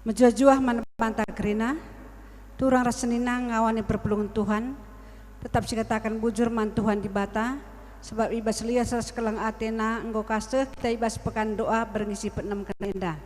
Menjuah-juah manbanta kerina, turang rasenina ngawani perpulungan Tuhan, tetap sikatakan bujur man Tuhan di bata, sebab ibas lias sekelang Athena engkau kasih kita ibas pekan doa berngisi penam kenenda.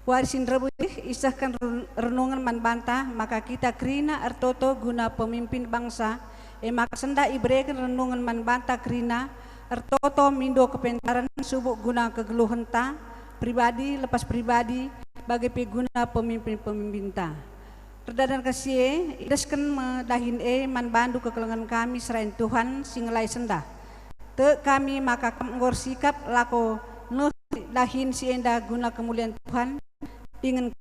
Warisin rebu isahkan renungan manbanta, maka kita kerina ertoto guna pemimpin bangsa, maka senda ibrekan renungan manbanta kerina ertoto mindo kepentaran subuk guna kegeluhan ta pribadi lepas pribadi bagi peguna pemimpin-pemimpin ta. Redadan kasih idaskan medahin man bandu kekelengan kami serain Tuhan singelai senda. Te kami maka menggor sikap lako nuh dahin si enda guna kemuliaan Tuhan ingin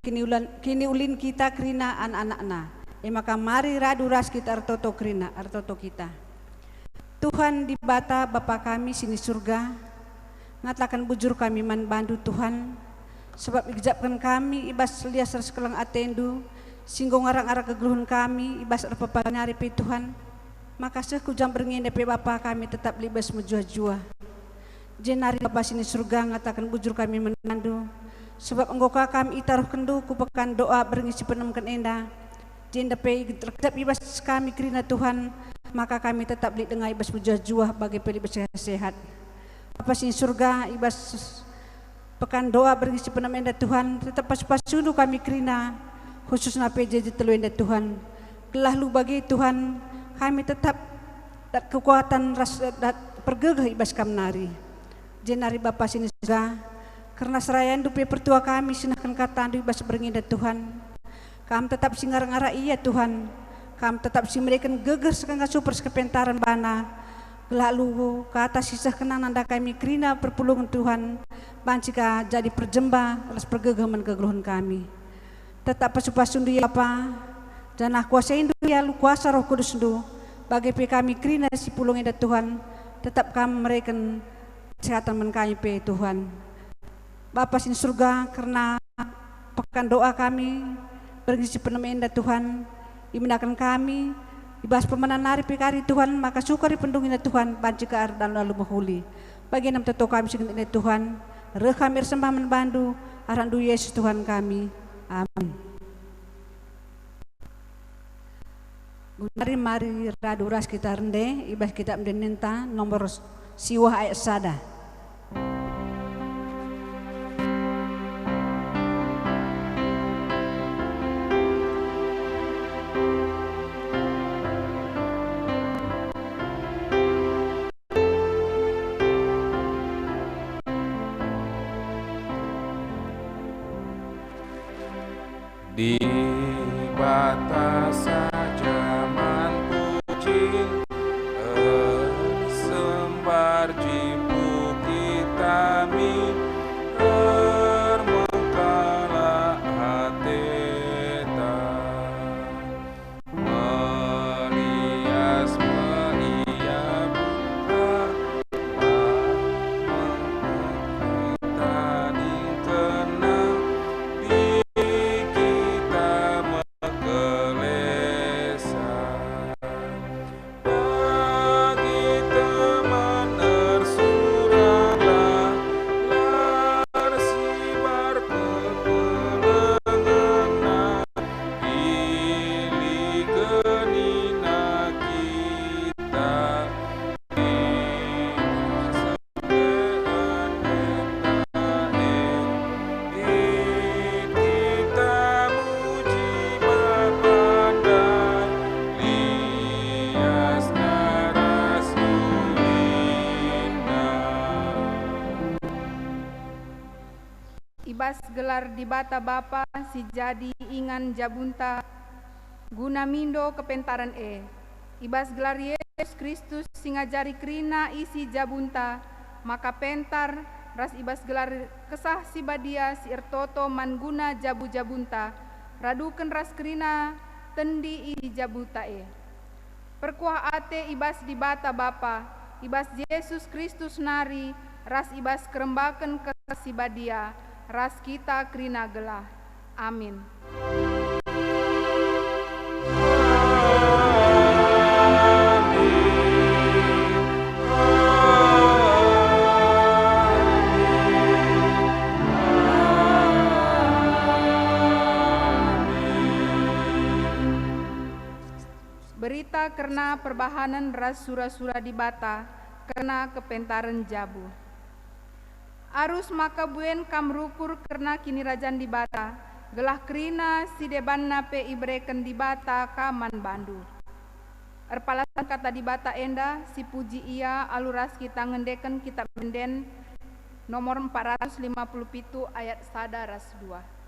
kini ulin kita kerina anak-anakna. Maka mari radu ras kita artoto kerina artoto kita. Tuhan di bata Bapa kami sini surga, ngatakan bujur kami man bandu Tuhan, sebab ijabkan kami ibas lias sekelang atendu, singgung arang-arang kegeluhan kami ibas apa nyari pe Tuhan, maka sekujang berngin pe Bapa kami tetap libas menjua-jua. Jenari Bapa sini surga ngatakan bujur kami man bandu, sebab engkau kami itaruh kendu kupekan doa berngisi penemkan enda. Jenda pe terkejap ibas kami kerina Tuhan, maka kami tetap dengar ibas menjua-jua bagi pelibas sehat. Bapa sini surga ibas pekan doa berisi penamenda Tuhan tetap pas dulu kami kerina khususnya PJJ teluenda Tuhan telah lu bagi Tuhan kami tetap dat kekuatan rasa dat pergegah ibas kamnari jenari Bapa sini surga karena serayan dupe pertua kami sinahkan kata andu ibas beringinda Tuhan kami tetap singar-ngara iya Tuhan kami tetap memberikan geger sekangga super sekepentaran bana lalu ke atas sisa kenang nanda kami kerina perpulungan Tuhan bancika jadi perjemba alas pergegaman kegeluhan kami tetap pasu-pasundu ya apa janah kuasa indu ya lu kuasa roh kudus indu bagi kami kerina si pulung indah Tuhan tetap kami memberikan kesehatan men kami pe Tuhan Bapa sini surga karena pekan doa kami berisi penem indah Tuhan dimenangkan kami ibas pemenan nari pikari Tuhan maka syukuri pendungina Tuhan banci ke dan lalu mahuli bagi nam teto kami segini Tuhan rekam sembah menbandu arandu Yesus Tuhan kami amin. Mari radu ras kita rende ibas kita mendenenta nomor siwah ayat sada. Di batas zaman kucing sembar jipu kita mi termengkala hateta melias meia buka kita ditenang ibas gelar di bata Bapa si jadi ingan jabunta guna mindo kepentaran ibas gelar Yesus Kristus singajari kerina isi jabunta maka pentar ras ibas gelar kesah si badia si ertoto manguna jabu-jabunta raduken ras kerina tendi isi jabuta perkuah ate ibas di bata Bapa ibas Yesus Kristus nari ras ibas kerembaken kesah si badia ras kita kerina gelah. Amin. berita karena perbahanan ras sura-sura di bata karena kepentaran jabu. Arus maka buen kam rukur karena kini rajan di bata, gelah kerina si debanna pe ibreken di bata kaman bandu. Erpalasan kata di bata enda si puji ia aluras kita ngendeken kitab menden nomor 457 ayat 1 ras 2.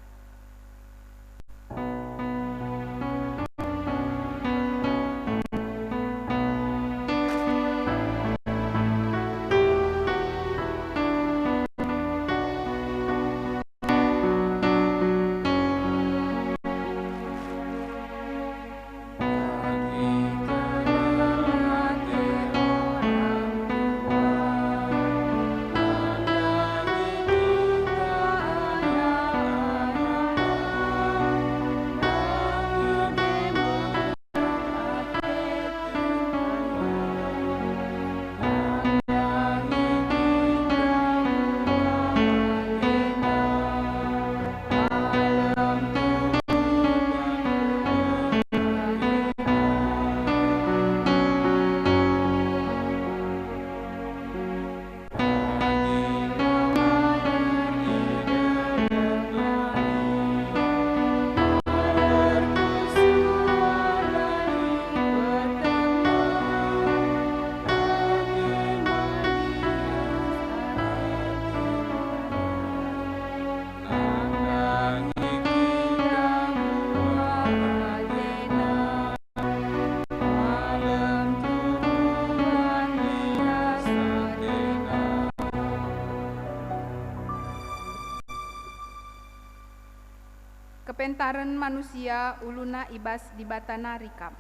Kepentaran manusia uluna ibas di batana rikam.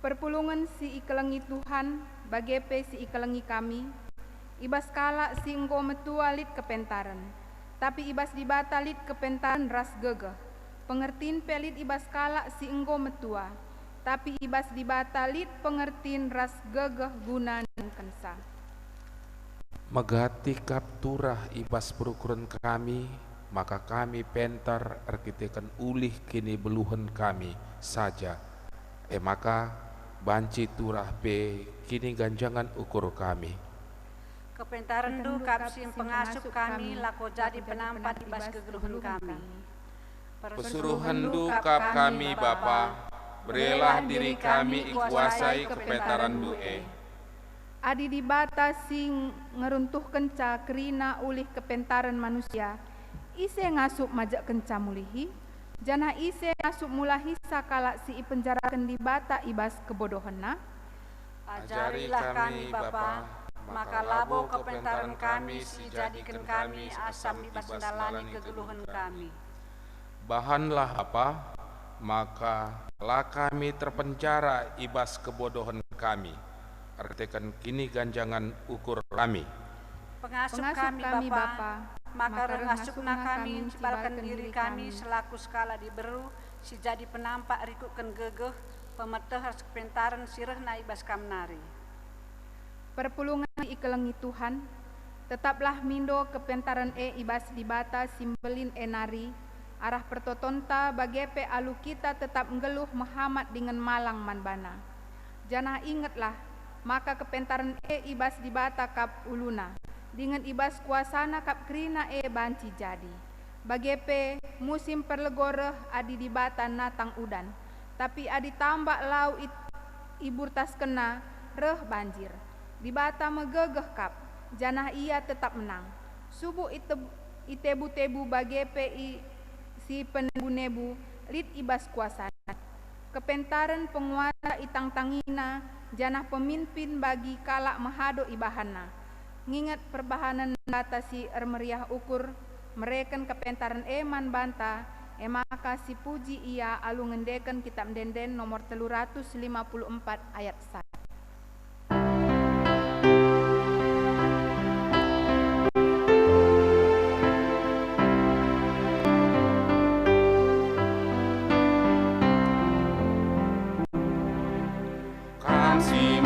Perpulungan si ikelengi Tuhan, bagepe si ikelengi kami, ibas kala si engko metualit kepentaran, tapi ibas di batalit kepentaran ras gegeh. Pengertin pelit ibas kala si engko metua, tapi ibas di batalit pengertin ras gegeh guna kensa. Megati kapturah ibas perukuran kami, maka kami pentar arkiteken ulih kini beluhen kami saja. Maka banci turah pe kini ganjangan ukur kami. Kepentaran du kapsim pengasup kami lako jadi penampat ibas kegeluhan kami. Pesuruhan du kap kami Bapa, berilah diri kami ikuasai kepentaran du'e. Adi di bata sing ngeruntuh kenca kerina ulih kepentaran manusia, ise ngasup majak kenca mulihi, jana ise ngasup mulahi sakala si penjarakan di bata ibas kebodohanna. Ajarilah kami Bapa, maka labo kepentaran kami si jadikan kami asam ibas ndalani kegeluhan kami. Bahanlah apa, maka lah kami terpenjara ibas kebodohan kami. Artikan kini ganjangan ukur kami. Pengasup kami Bapa, maka rengasupna kami cibalkan diri kami selaku skala diberu si jadi penampak rikuken gegeh pemeteh has kepentaran sireh na ibas kamnari. Perpulungan ikelengi Tuhan, tetaplah mindo kepentaran ibas di bata simbelin enari, arah pertotonta bagepe alu kita tetap nggeluh Muhammad dengan malang manbana. Janah ingatlah, maka kepentaran ibas di bata kap uluna, dengan ibas kuasana kap krina banci jadi. Bagepe musim perlegoreh adi di bata natang udan, tapi adi tambak lau ibur tas kena reh banjir. Di bata megegeh kap, janah ia tetap menang. Subuh itebu-tebu bagepe si penebu-nebu lit ibas kuasana. Kepentaran penguasa itang tangina, janah pemimpin bagi kalak mahado ibahana. Ngingat perbahanan data si ermeriah ukur, mereken kepentaran eman banta, maka si puji ia alu ngendeken kitab denden nomor 354 ayat 1. Memulihkan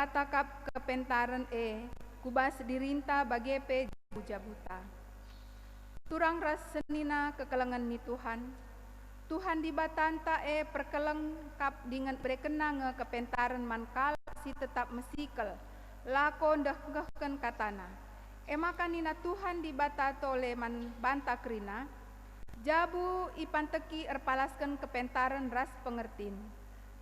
bata kap kepentaran kubas dirinta bagepe jabuta. Turang ras senina kekelengan ni Tuhan di batanta perkeleng kap dengan berekena nge kepentaran mankala si tetap mesikel lakon dahkehken katana. Maka nina Tuhan di bata tole man banta krina jabu ipanteki erpalaskan kepentaran ras pengertin.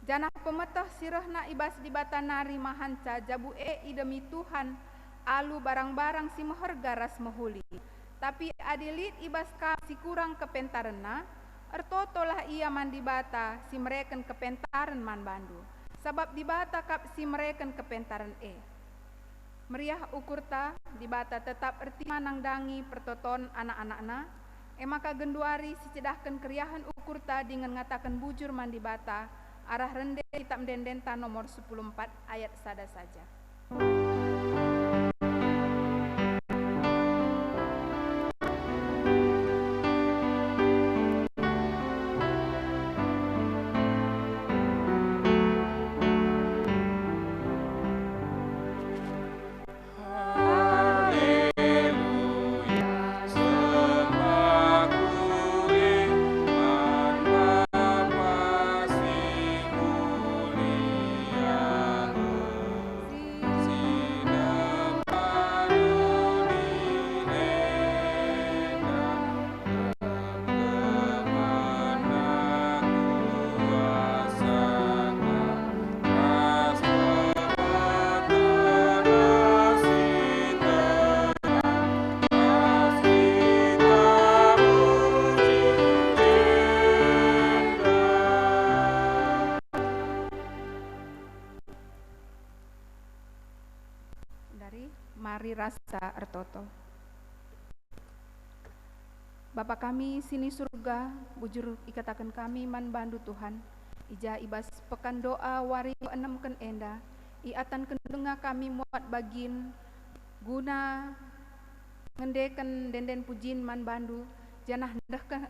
Janah pemetah sirahna ibas di bata nari mahanca jabu idemi Tuhan alu barang-barang si meherga ras mehuli. Tapi adilit ibas ka si kurang kepentarena ertotolah ia man di bata si mereken kepentaran man bandu. Sabab di bata kap si mereken kepentaran meriah ukurta di bata tetap erti manangdangi pertoton anak-anakna. Maka genduari si cedahkan keriahan ukurta dengan ngatakan bujur man di bata arah rende kitab dendenta nomor 14 ayat sada saja. Mari rasa ertoto. Bapa kami sini surga, bujur ikatakan kami man bandu Tuhan. Ija ibas pekan doa wari enamken enda, iatan kendenga kami muat bagin guna ngendeken denden pujin man bandu, janah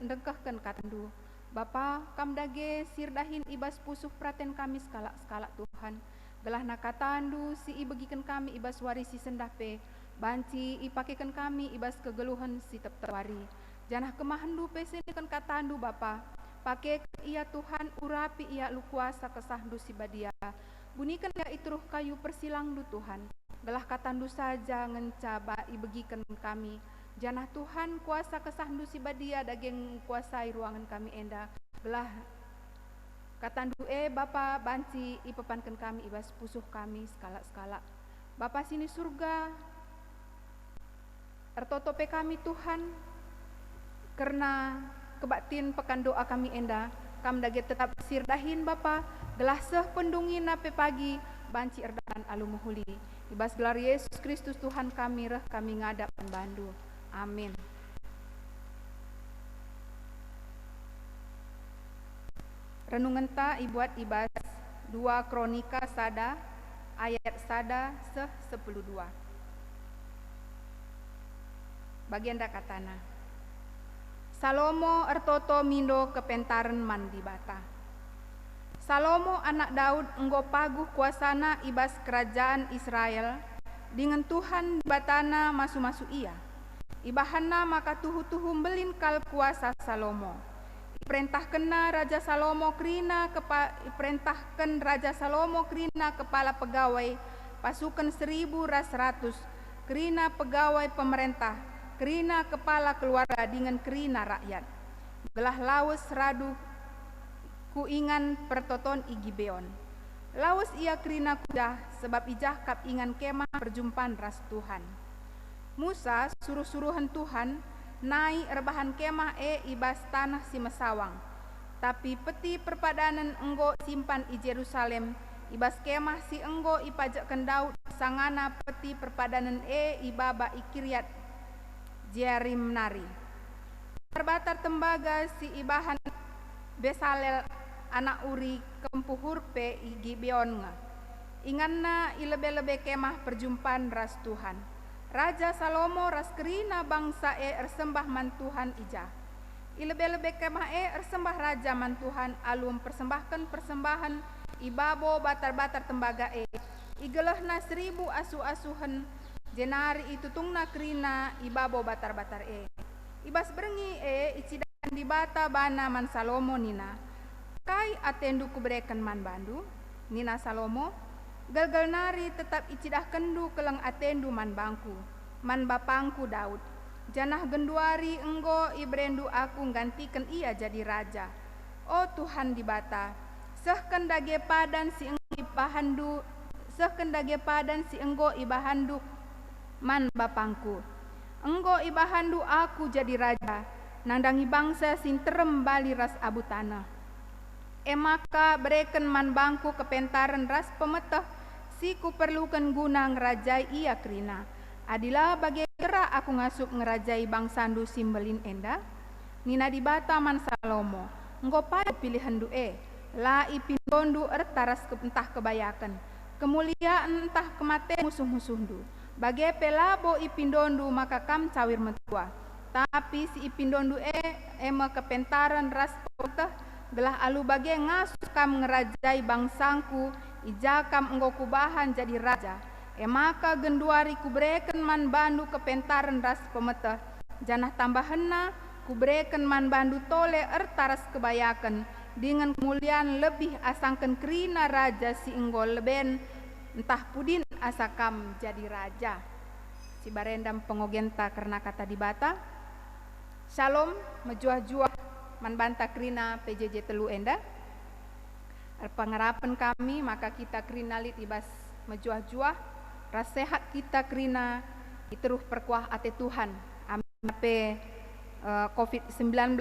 ndekahken katandu. Bapa kam dage sirdahin ibas pusuh praten kami skala Tuhan. Gelah nakatandu si ibegikan kami ibas wari si sendape, banci ipakekan kami ibas kegeluhan si teptewari. Janah kemahandu pesenikan katandu Bapa, pakai ia Tuhan urapi ia lu kuasa kesahdu si badia. Bunikan ya itruh kayu persilang du Tuhan. Gelah katandu saja ngencaba ibegikan kami. Janah Tuhan kuasa kesahdu si badia daging kuasai ruangan kami enda. Gelah katandu Bapa banci ipepankan kami ibas pusuh kami skala-skala. Bapa sini surga ertotope kami Tuhan karena kebaktin pekan doa kami enda kam dage tetap sirdahin Bapa gelah seh pendungin nape pagi banci erdan alu muhuli ibas gelar Yesus Kristus Tuhan kami reh kami ngadapan bandu. Amin. Renungan ta ibuat ibas 2 Kronika sada ayat sada seh 10:2. Bagian da katana. Salomo ertoto mindo kepentaran man di bata. Salomo anak Daud enggo paguh kuasana ibas kerajaan Israel dengan Tuhan batana masu-masu ia. Ibahana maka tuhu-tuhu belin kal kuasa Salomo. Perintahkan Raja Salomo krina kepala pegawai pasukan 1.100 krina pegawai pemerintah krina kepala keluarga dengan krina rakyat gelah lawes radu kuingan pertoton Gibeon lawes ia krina kudah sebab ijah kap ingan kemah perjumpaan ras Tuhan. Musa suruh-suruhan Tuhan naik rebahan kemah ibas tanah si mesawang. Tapi peti perpadanan enggo simpan i Jerusalem, ibas kemah si enggo ipajakkan Daud sangana peti perpadanan ibaba i Kiryat Jearim nari. Terbatar tembaga si ibahan Besalel anak Uri kempuhur pe i Gibeon nga. Inganna ilebe-lebe kemah perjumpaan ras Tuhan. Raja Salomo ras kerina bangsa ersembah man Tuhan ija. Ilebe-lebe kemah ersembah raja man Tuhan alum persembahkan persembahan ibabo batar-batar tembaga igelehna 1000 asu-asuhen jenari itutungna kerina ibabo batar-batar ibas berengi icidan di bata bana man Salomo nina kai atendu kubreken man bandu nina Salomo galgal nari tetap icidah kendu keleng atendu man bangku man bapangku Daud janah genduari enggo ibrendu aku gantikan ia jadi raja. Oh Tuhan di bata sehken dage padan si enggo ibahandu man bapangku enggo ibahandu aku jadi raja nandangi bangsa sinterem bali ras abu tanah maka bereken man bangku kepentaran ras pemeteh si ku perlukan guna ngerajai ia kerina adilah bagi kera aku ngasup ngerajai bangsandu simbelin enda nina di bata man Salomo enggo pada pilihan la ipindondu ertaras entah kebayakan kemuliaan entah kemate musuh-musuhndu bage pelabo ipindondu maka kam cawir metua tapi si ipindondu ema kepentaran ras poteh gelah alu bage ngasus kam ngerajai bangsangku ijakam enggo kubahan jadi raja maka genduari kubreken man bandu kepentaran ras pemeteh janah tambahenna kubreken man bandu tole ertaras kebayakan dengan kemuliaan lebih asangken kerina raja si enggo leben entah pudin asakam jadi raja si barendam pengogenta karena kata di bata Shalom mejuah-juah man banta kerina PJJ telu enda pengarapan kami maka kita kerina lit ibas mejuah-juah ras sehat kita kerina iteruh perkuah ate Tuhan amin COVID-19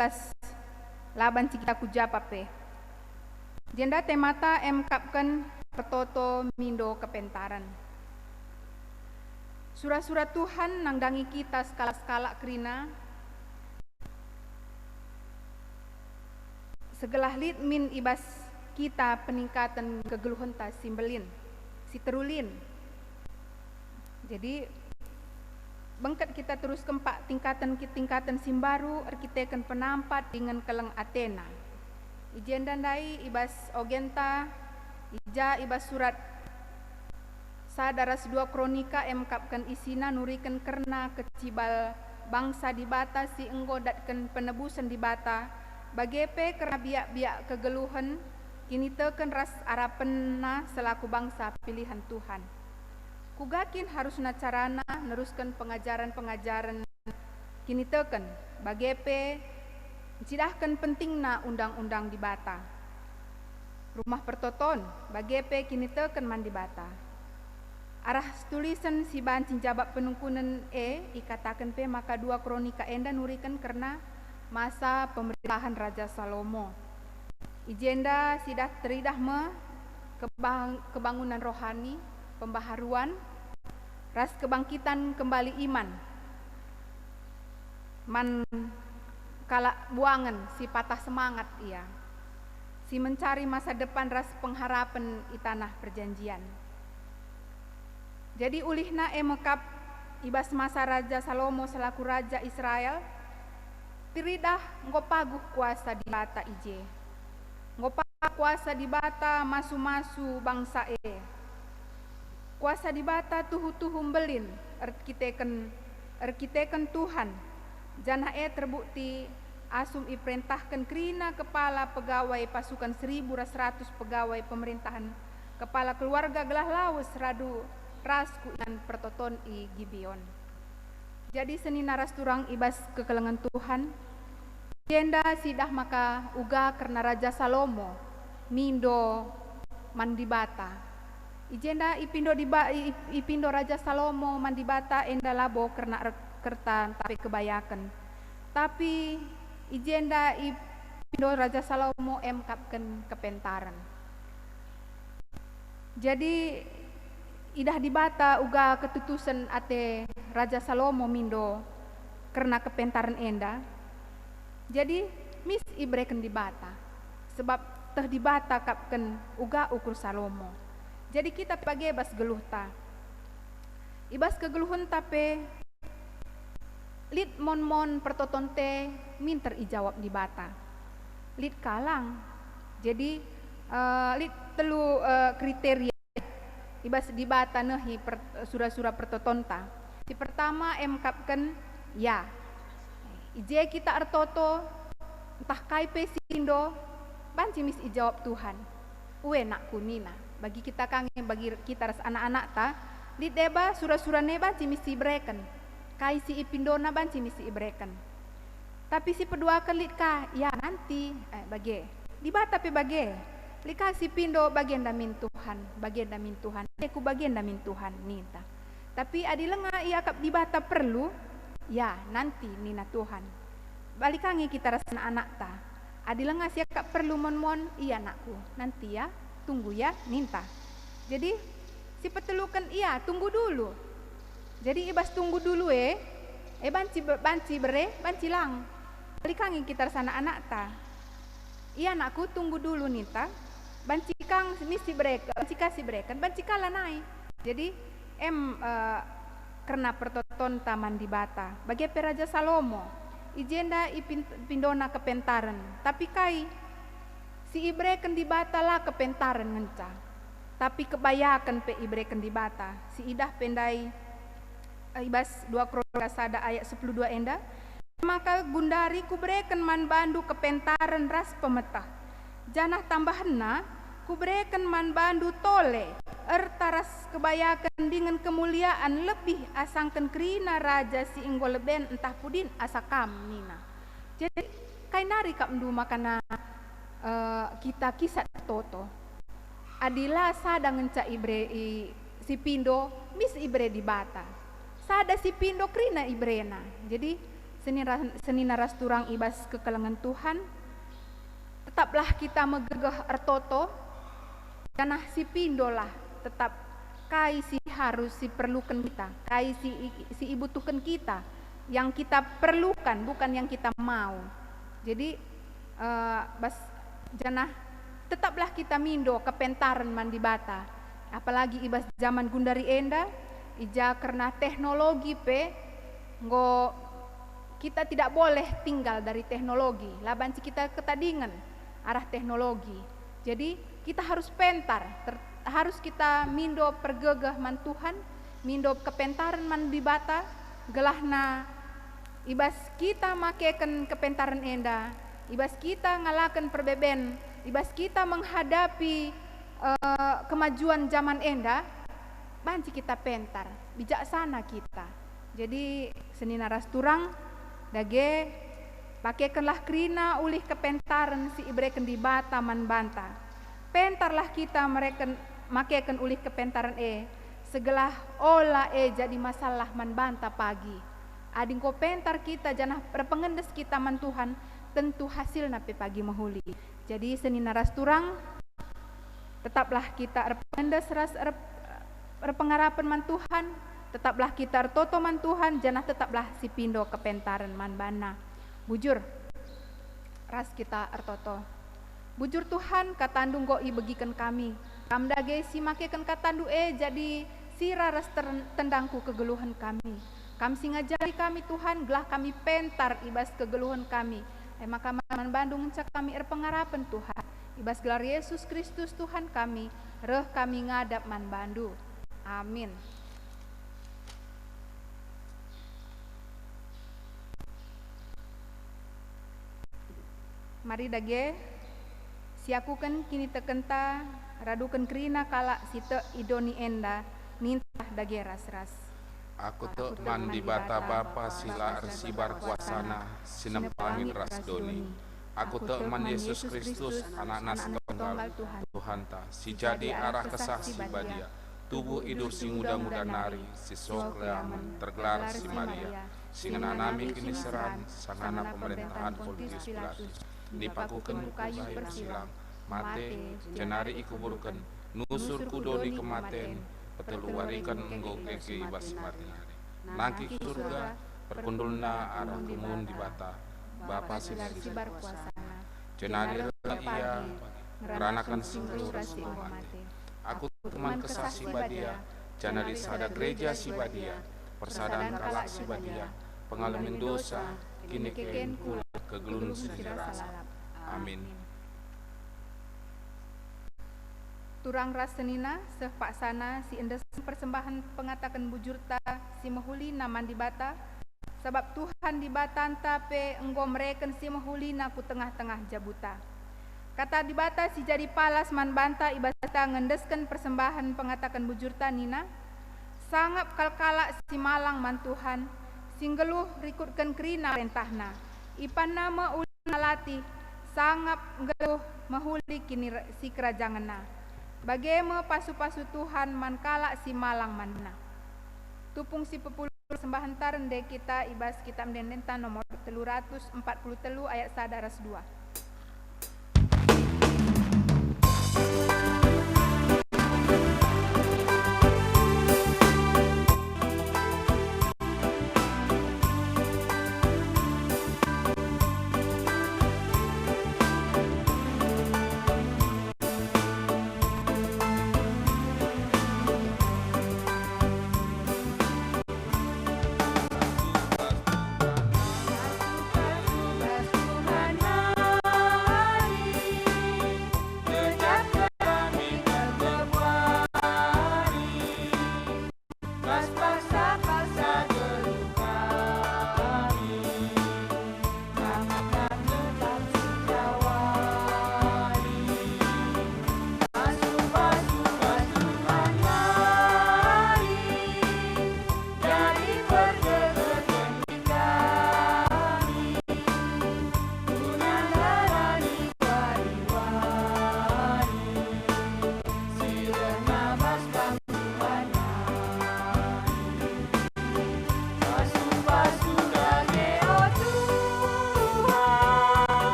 laban kita kujapape jenda temata kapken petoto mindo kepentaran surat-surat Tuhan nangdangi kita skala-skala kerina segelah lit min ibas kita peningkatan kegeluhan ta simbelin si terulin jadi bengket kita terus kempak tingkatan simbaru arkiteken penampat dengan keleng Athena ijen dandai ibas ogenta ija ibas surat sadaras 2 kronika kapkan isina nuriken kerna kecibal bangsa di bata si enggo datken penebusan di bata bagepe kerna biak-biak kegeluhan kini teken ras arapenna selaku bangsa pilihan Tuhan kugakin harusna carana neruskan pengajaran-pengajaran kini teken bagepe cidahkan pentingna undang-undang di bata rumah pertoton bagepe kini teken man di bata arah tulisan si bancin jabab penungkunan ikatakan pe maka 2 kronika enda nurikan karena masa pemerintahan Raja Salomo ijenda sidah teridah kebangunan rohani pembaharuan ras kebangkitan kembali iman man kala buangan si patah semangat ia si mencari masa depan ras pengharapan di tanah perjanjian jadi ulihna mekap ibas masa Raja Salomo selaku Raja Israel tiridah ngopaguh kuasa di bata ije ngopaguh kuasa di bata masu-masu bangsa kuasa di bata tuhu-tuhu belin arkiteken Tuhan janah terbukti asum iperintahkan kerina kepala pegawai pasukan 1.100 pegawai pemerintahan kepala keluarga gelah lawas radu rasku dan pertoton i Gibeon jadi seni naras turang ibas kekelengan Tuhan jenda sidah maka uga karena Raja Salomo mindo mandibata ijenda ipindo Raja Salomo mandibata enda labo karena kertan tapi kebayakan tapi ijenda ipindo Raja Salomo kapken kepentaran jadi idah dibata uga ketutusan ate Raja Salomo mindo karena kepentaran enda jadi mis ibreken dibata sebab teh dibata kapken uga ukur Salomo jadi kita pagi bas geluh ta ibas kegeluhan tape lit mon pertotonte minter ijawab di bata lit kalang jadi lit telu kriteria ibas di bata nehi sura-sura pertotonta. Si pertama kapken ya. Ije kita artoto entah kaipe sindo banci mis ijawab Tuhan. Uwe nak kunina. Bagi kita kangen, bagi kita ras anak-anak ta, di deba sura-sura ne banci misi breken. Kai si ipindona banci misi ibreken. Tapi si pedua kelit ka, ya nanti bagi. Di bata pe bagi. Lika si pindo bagian damin Tuhan, bagian damin Tuhan. Aku bagian damin Tuhan nita. Tapi adi lenga ia kap di bata perlu, ya nanti nina Tuhan. Balikangi kita ras anak ta. Adi lenga si kap perlu mon iya anakku. Nanti ya, tunggu ya minta. Jadi si petelukan iya tunggu dulu. Jadi ibas tunggu dulu banci banci lang. Balikangi kita ras anak ta. Iya anakku tunggu dulu nita. Banci kang misi breken, banci kasih breken, banci kala naik. Jadi karena pertoton taman di bata. Bagi Raja Salomo, ijenda pindona kepentaran. Tapi kai si ibreken di bata lah kepentaran ngenca. Tapi kebayakan pe ibreken di bata. Si idah pendai ibas 2 Kronika sada ayat 12 enda. Maka gundari kubreken man bandu kepentaran ras pemetah. Janah tambahanna kubreken man bandu tole taras kebayakan dengan kemuliaan lebih asangken kerina raja si inggo leben entah pudin asakam nina. Jadi kai nari kap ndu makana kita kisah toto adila sada ngenca ibre si pindo mis ibre di bata sada si pindo kerina ibrena. Jadi seni naras turang ibas kekelengan Tuhan. Tetaplah kita megegeh ertoto karena si pindolah tetap kai si harus si perlukan kita, kai si ibutuhkan kita, yang kita perlukan bukan yang kita mau. Jadi janah tetaplah kita mindo kepentaran mandi bata, apalagi ibas zaman gundari enda ija karena teknologi nggo kita tidak boleh tinggal dari teknologi. Labanci kita ketadingan arah teknologi. Jadi kita harus pentar, harus kita mindo pergegah man Tuhan, mindo kepentaran man bibata, gelahna ibas kita makeken kepentaran enda, ibas kita ngalakan perbeben, ibas kita menghadapi kemajuan zaman enda, banci kita pentar, bijaksana kita. Jadi seni naras turang dage pakaikanlah kerina ulih kepentaran si ibreken di bata man banta. Pentarlah kita mereka makaikan ulih kepentaran segelah olah jadi masalah man banta pagi. Ading ko pentar kita janah perpengendes kita man Tuhan tentu hasil nape pagi mahuli. Jadi seni naras turang tetaplah kita pengendes ras pengarapan man Tuhan. Tetaplah kita toto man Tuhan, janah tetaplah si pindo kepentaran man bana. Bujur, ras kita ertoto. Bujur Tuhan katandung goi begikan kami. Kamdage si makekan katandu jadi sira ras tendangku kegeluhan kami. Kam singajari kami Tuhan, gelah kami pentar ibas kegeluhan kami. Maka man Bandung cak kami pengarapan Tuhan. Ibas gelar Yesus Kristus Tuhan kami, reh kami ngadap man Bandu. Amin. Mari dage siakukan kini tekenta radukan kerina kala site idoni enda nintah dage ras-ras. Aku tek mandi bata bapa sila arsibar kuasana sinempangin ras doni. Aku tek man Yesus Kristus anak nas tunggal Tuhan ta si jadi arah kesah si badia tubuh hidup si muda-muda nari si sok leaman tergelar si Maria singana nami kini seran sangana pemerintahan Pontius Pilatus dipakukan kukai bersilang mate cenari ikuburkan nusur kudoni kematen peteluarikan enggo keke ibas mati nangki surga perkundulna arah kemun di bata bapa sibar kuasana cenari ia ngeranakan seluruh mati aku teman kesah si badia cenari sada gereja si badia persadaan kalak si badia pengalaman dosa kini keken kula kegelun sejarah. Amin. Turang rasenina seh paksana si endes persembahan pengatakan bujurta si mahuli naman di bata sebab Tuhan di batanta pe enggo mereken si mahuli na ku tengah-tengah jabuta. Kata di bata si jadi palas man banta ibata ngendeskan persembahan pengatakan bujurta nina sangap kalkala si malang man Tuhan singgeluh rikutkan kerina rentahna ipan nama ulalati sangap ngeluh mahuli kini si kerajanganna. Bagaimana pasu-pasu Tuhan mankala si malang manna. Tupung si pepuluh sembahan tarende kita ibas kitab mendenta nomor 343 ayat 1-2.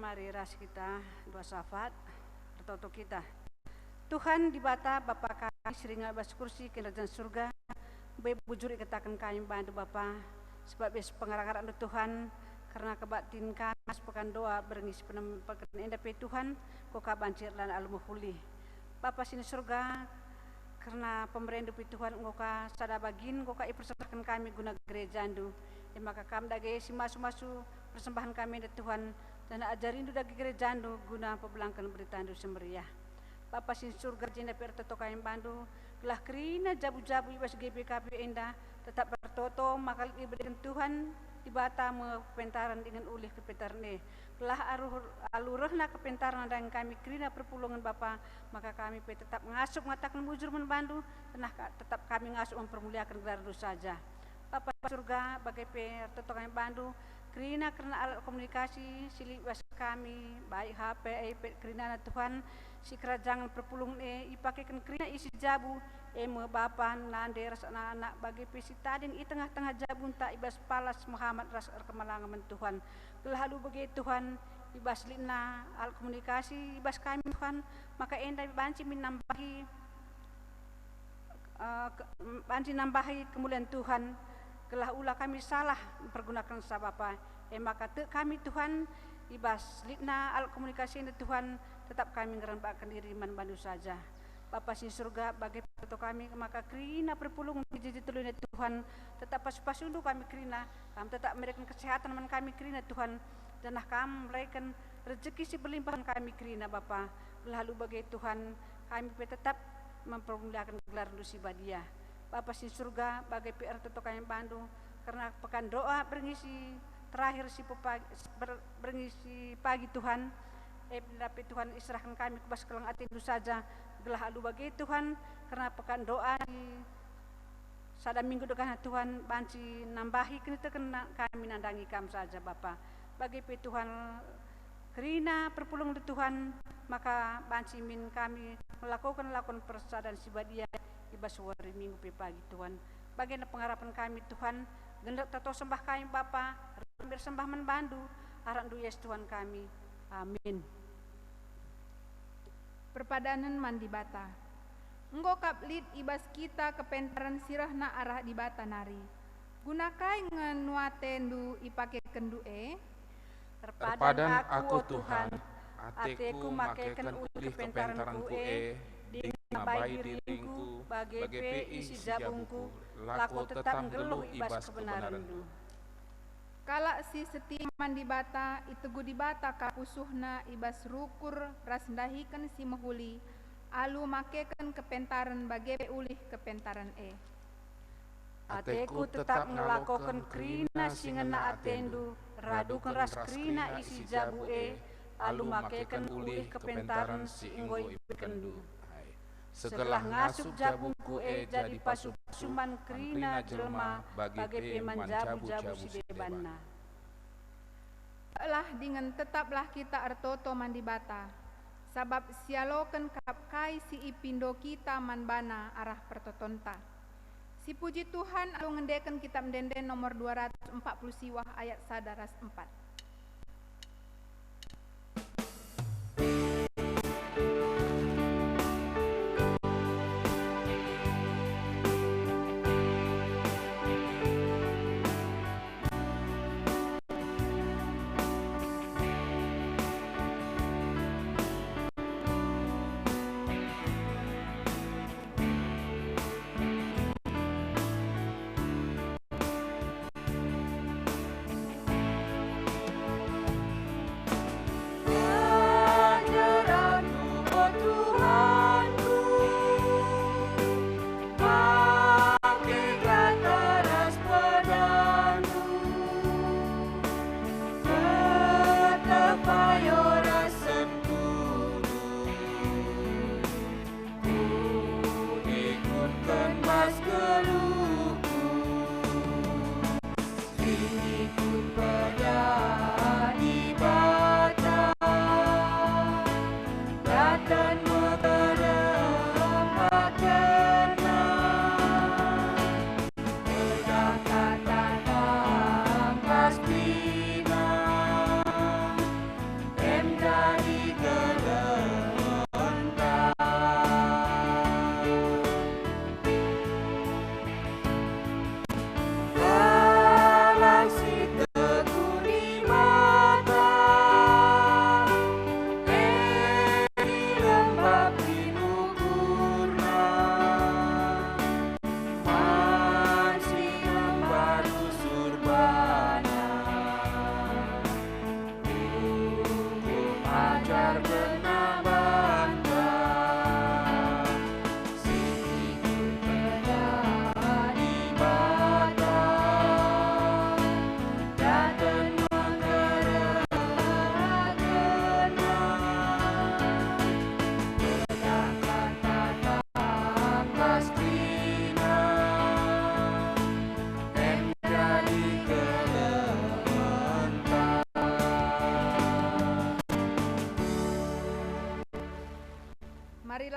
Mari ras kita dua syafaat bertoto kita. Tuhan di bata Bapa kami seringal bas kursi kerajaan surga bebujur ikatakan kami bantu Bapa sebab bes pengarang-arang Tuhan karena kebatin kami sepekan doa berengis penempakan endah Tuhan kau kabancir dan almuhuli Bapa sini surga karena pemerintah Tuhan engkau sada bagin engkau ipersertakan kami guna gereja andu maka kami dage si masu-masu persembahan kami dari Tuhan dan ajarin du dagi gereja andu guna pebelangkan berita andu semeriah Bapa sin surga jenda pertoto kain bandu gelah kerina jabu-jabu ibas GBKP endah tetap bertoto maka iberikan Tuhan di bata mepentaran dengan ulih kepentaran gelah alurahna kepentaran dan kami kerina perpulungan Bapa maka kami tetap ngasup mengatakan bujur menbandu tenah tetap kami ngasup mempermuliakan gelar dosa saja Bapa surga bagai pertoto kain bandu kerina karena alat komunikasi silih was kami baik HP iPad kerina Tuhan si kerajaan perpulungan ipakekan kerina isi jabu eme bapa nande ras anak-anak bagi pesi tading i tengah-tengah jabun tak ibas palas Muhammad ras kemalangan Tuhan lalu bagi Tuhan ibas lina al komunikasi ibas kami Tuhan maka enda banci menambahi nambahi kemuliaan Tuhan kelah ulah kami salah mempergunakan sabapa maka kami Tuhan ibas litna al komunikasi ini Tuhan tetap kami ngerembakkan diri bandu saja Bapa si surga bagi foto kami maka kerina perpulung jadi tulunya Tuhan tetap pas-pasundu kami kerina kami tetap memberikan kesehatan man kami kerina Tuhan dan kami memberikan rezeki si berlimpahan kami kerina Bapa lalu bagi Tuhan kami tetap mempergunakan gelar Lusiba dia Bapa si surga bagi PR Toto kami Bandung karena pekan doa berngisi terakhir si berngisi pagi Tuhan tapi Tuhan istirahatkan kami ke kelang atindu saja gelah alu bagi Tuhan karena pekan doa di sada minggu dengan Tuhan banci nambahi kita kami nandangi kami saja Bapa bagi Tuhan kerina perpulung di Tuhan maka banci min kami melakukan persadan sibadia ibas hari minggu pagi Tuhan bagian pengharapan kami Tuhan gendak tato sembah kami Bapa bersembah membantu arak du yes Tuhan kami amin. Perpadanan mandi bata enggo kaplit ibas kita kepentaran sirahna arah di bata nari gunakai ngenuatendu ipake kendu terpadan aku Tuhan ateku makekan ulih kepentaranku di mabai diringku bagi isi jabungku laku tetap geluh ibas kebenaranmu kala si setia mandi bata itegu di bata kapusuhna ibas rukur rasndahikan si mahuli alu makekan kepentaran bagi ulih kepentaran ateku tetap ngelakokan krina singena atendu radukan ras krina isi jabu alu makekan ulih kepentaran si inggo ibekendu setelah ngasup jabungku jadi pasuman krina jelma bagi peman jabu-jabu si debanna lah dengan tetaplah kita artoto mandi bata sabab sialoken kapkai si ipindo kita manbana arah pertotonta si puji Tuhan alu ngendeken kitab Denden nomor 240 siwah ayat sadaras 4.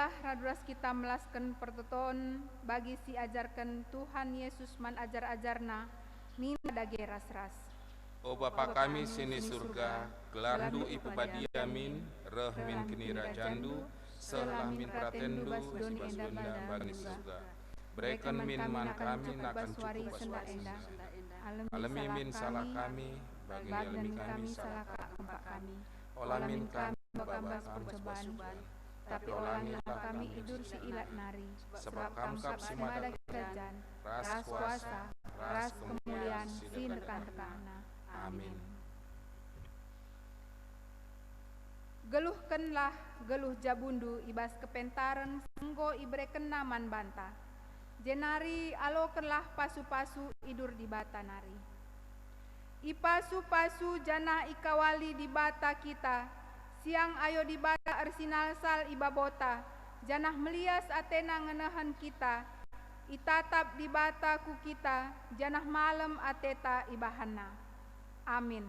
marilah raduras kita melaskan pertoton bagi si ajarkan Tuhan Yesus man ajar-ajarna mina dage ras-ras. O Bapa kami sini surga, gelardu ipu badiamin, rehmin kini rajandu, selamin pratendu basi basunda bagi surga. Berikan min man kami nakan cukup senda baswari. enda. Alami min salah kami, bagi alami kami salah kempak kami. olamin kami babas percobaan, tapi olamin kami idur si ilat nari. sebab kamkap si mada kerajaan, ras ras kuasa, ras kemuliaan, si si dekan-dekana. Amin. Geluhkenlah, geluh jabundu ibas kepentaran senggo ibreken naman banta. Jenari alokenlah pasu-pasu idur di bata nari. Ipasu-pasu janah ikawali di bata kita, siang ayo di bata arsinal sal ibabota, janah melias atena ngenahan kita, itatap di bata ku kita, janah malam ateta ibahana. Amin.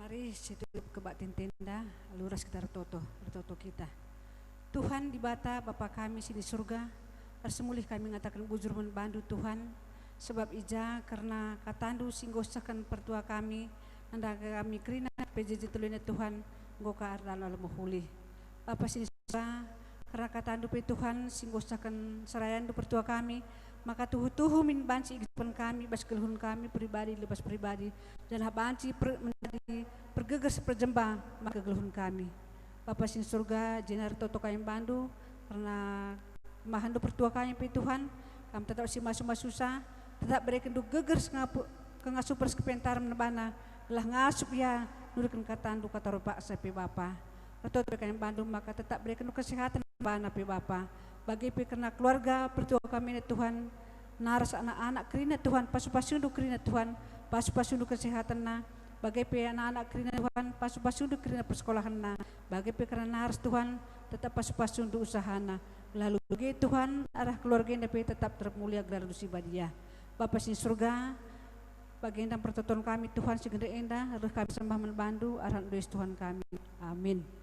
Mari situp kebatin tenda, luras kita retoto kita. Tuhan di bata Bapa kami sini surga, tersemulih kami mengatakan bujur membantu Tuhan, sebab ija karena katandu singgosakan pertua kami, nanda kami kerina PJJ tulina Tuhan, ngoka ardan lalu mohuli. Bapa sini surga, karena katandu pe Tuhan singgosakan serayandu pertua kami, maka tuhu min banci igapan kami bas keluhun kami pribadi lepas pribadi dan banci menjadi pergegas perjembang maka keluhun kami. Bapa sin surga jenar toto kami bandu karena mahandu pertua kami pe Tuhan kami tetap si masuk-masusah tetap berikan du geger ngasup perskepentaran menebana lah ngasup ya nurikan katandu kata rupa sepe Bapa toto kami bandu maka tetap berikan du kesehatan menebana pe Bapa bagi karena keluarga pertua kami Tuhan naras anak-anak kerina Tuhan pasu-pasundu kerina Tuhan pasu-pasundu kesehatan na bagi anak-anak kerina Tuhan pasu-pasundu kerina persekolahan na bagi karena naras Tuhan tetap pasu-pasundu usahana lalu bagi Tuhan arah keluarga yang tetap termulia gelar dusibadia Bapa sini surga bagi endang pertonton kami Tuhan segera endah harus kami sembah membantu arah Tuhan kami amin.